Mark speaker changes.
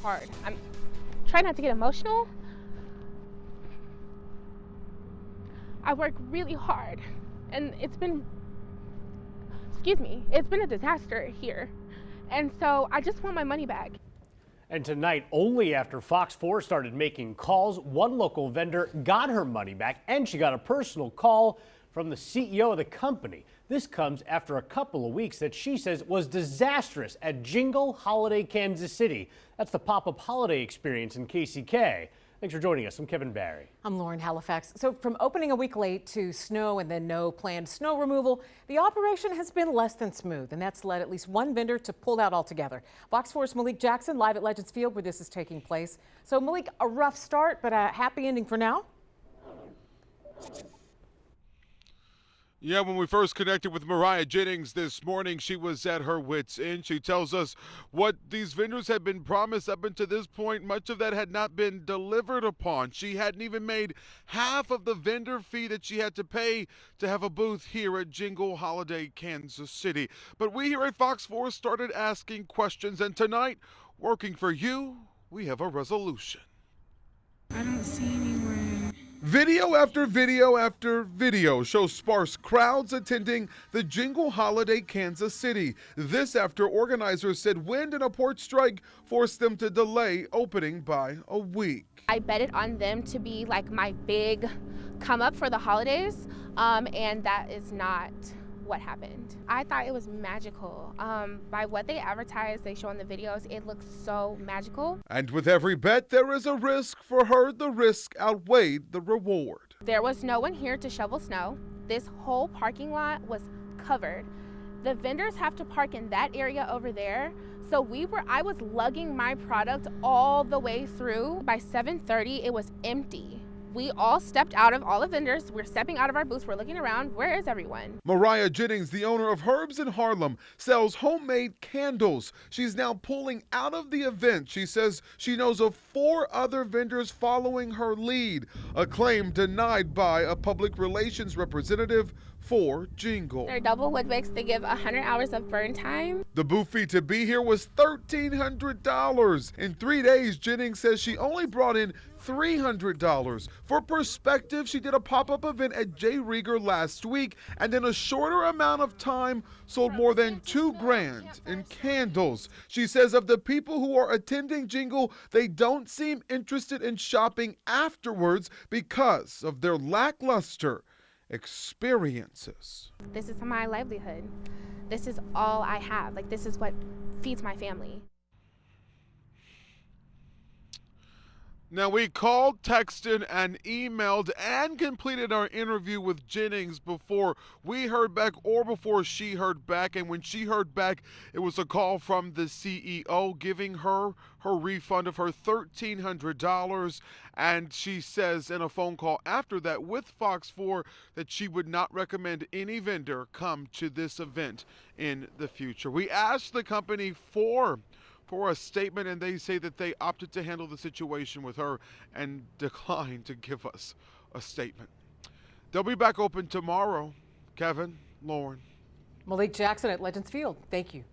Speaker 1: hard. I'm trying not to get emotional. I work really hard, and it's been a disaster here. And so I just want my money back.
Speaker 2: And tonight, only after Fox 4 started making calls, one local vendor got her money back, and she got a personal call from the CEO of the company. This comes after a couple of weeks that she says was disastrous at Jingle Holiday Kansas City. That's the pop-up holiday experience in KCK. Thanks for joining us. I'm Kevin Barry.
Speaker 3: I'm Lauren Halifax. So from opening a week late to snow and then no planned snow removal, the operation has been less than smooth, and that's led at least one vendor to pull out altogether. Fox 4's Malik Jackson live at Legends Field where this is taking place. So Malik, a rough start, but a happy ending for now?
Speaker 4: Yeah, when we first connected with Mariah Jennings this morning, she was at her wits' end. She tells us what these vendors had been promised up until this point, much of that had not been delivered upon. She hadn't even made half of the vendor fee that she had to pay to have a booth here at Jingle Holiday Kansas City. But we here at Fox 4 started asking questions, and tonight, working for you, we have a resolution.
Speaker 5: I don't see anyone.
Speaker 4: Video after video after video shows sparse crowds attending the Jingle Holiday Kansas City. This after organizers said wind and a port strike forced them to delay opening by a week.
Speaker 1: I betted on them to be like my big come up for the holidays, and that is not what happened. I thought it was magical. By what they advertised, they show in the videos, it looks so magical.
Speaker 4: And with every bet, there is a risk. For her, the risk outweighed the reward.
Speaker 1: There was no one here to shovel snow. This whole parking lot was covered. The vendors have to park in that area over there. So I was lugging my product all the way through. By 7:30, it was empty. We all stepped out of all the vendors. We're stepping out of our booths. We're looking around. Where is everyone?
Speaker 4: Mariah Jennings, the owner of Herbs in Harlem, sells homemade candles. She's now pulling out of the event. She says she knows of 4 other vendors following her lead, a claim denied by a public relations representative for Jingle.
Speaker 1: They're double wood wicks. They give 100 hours of burn time.
Speaker 4: The booth fee to be here was $1,300. In 3 days, Jennings says she only brought in $300. For perspective, she did a pop-up event at J. Rieger last week, and in a shorter amount of time, sold more than $2,000 in candles. She says of the people who are attending Jingle, they don't seem interested in shopping afterwards because of their lackluster experiences.
Speaker 1: This is my livelihood. This is all I have. Like, this is what feeds my family.
Speaker 4: Now, we called, texted, and emailed and completed our interview with Jennings before we heard back or before she heard back. And when she heard back, it was a call from the CEO giving her refund of her $1,300. And she says in a phone call after that with Fox 4 that she would not recommend any vendor come to this event in the future. We asked the company for a statement, and they say that they opted to handle the situation with her and declined to give us a statement. They'll be back open tomorrow. Kevin, Lauren.
Speaker 3: Malik Jackson at Legends Field. Thank you.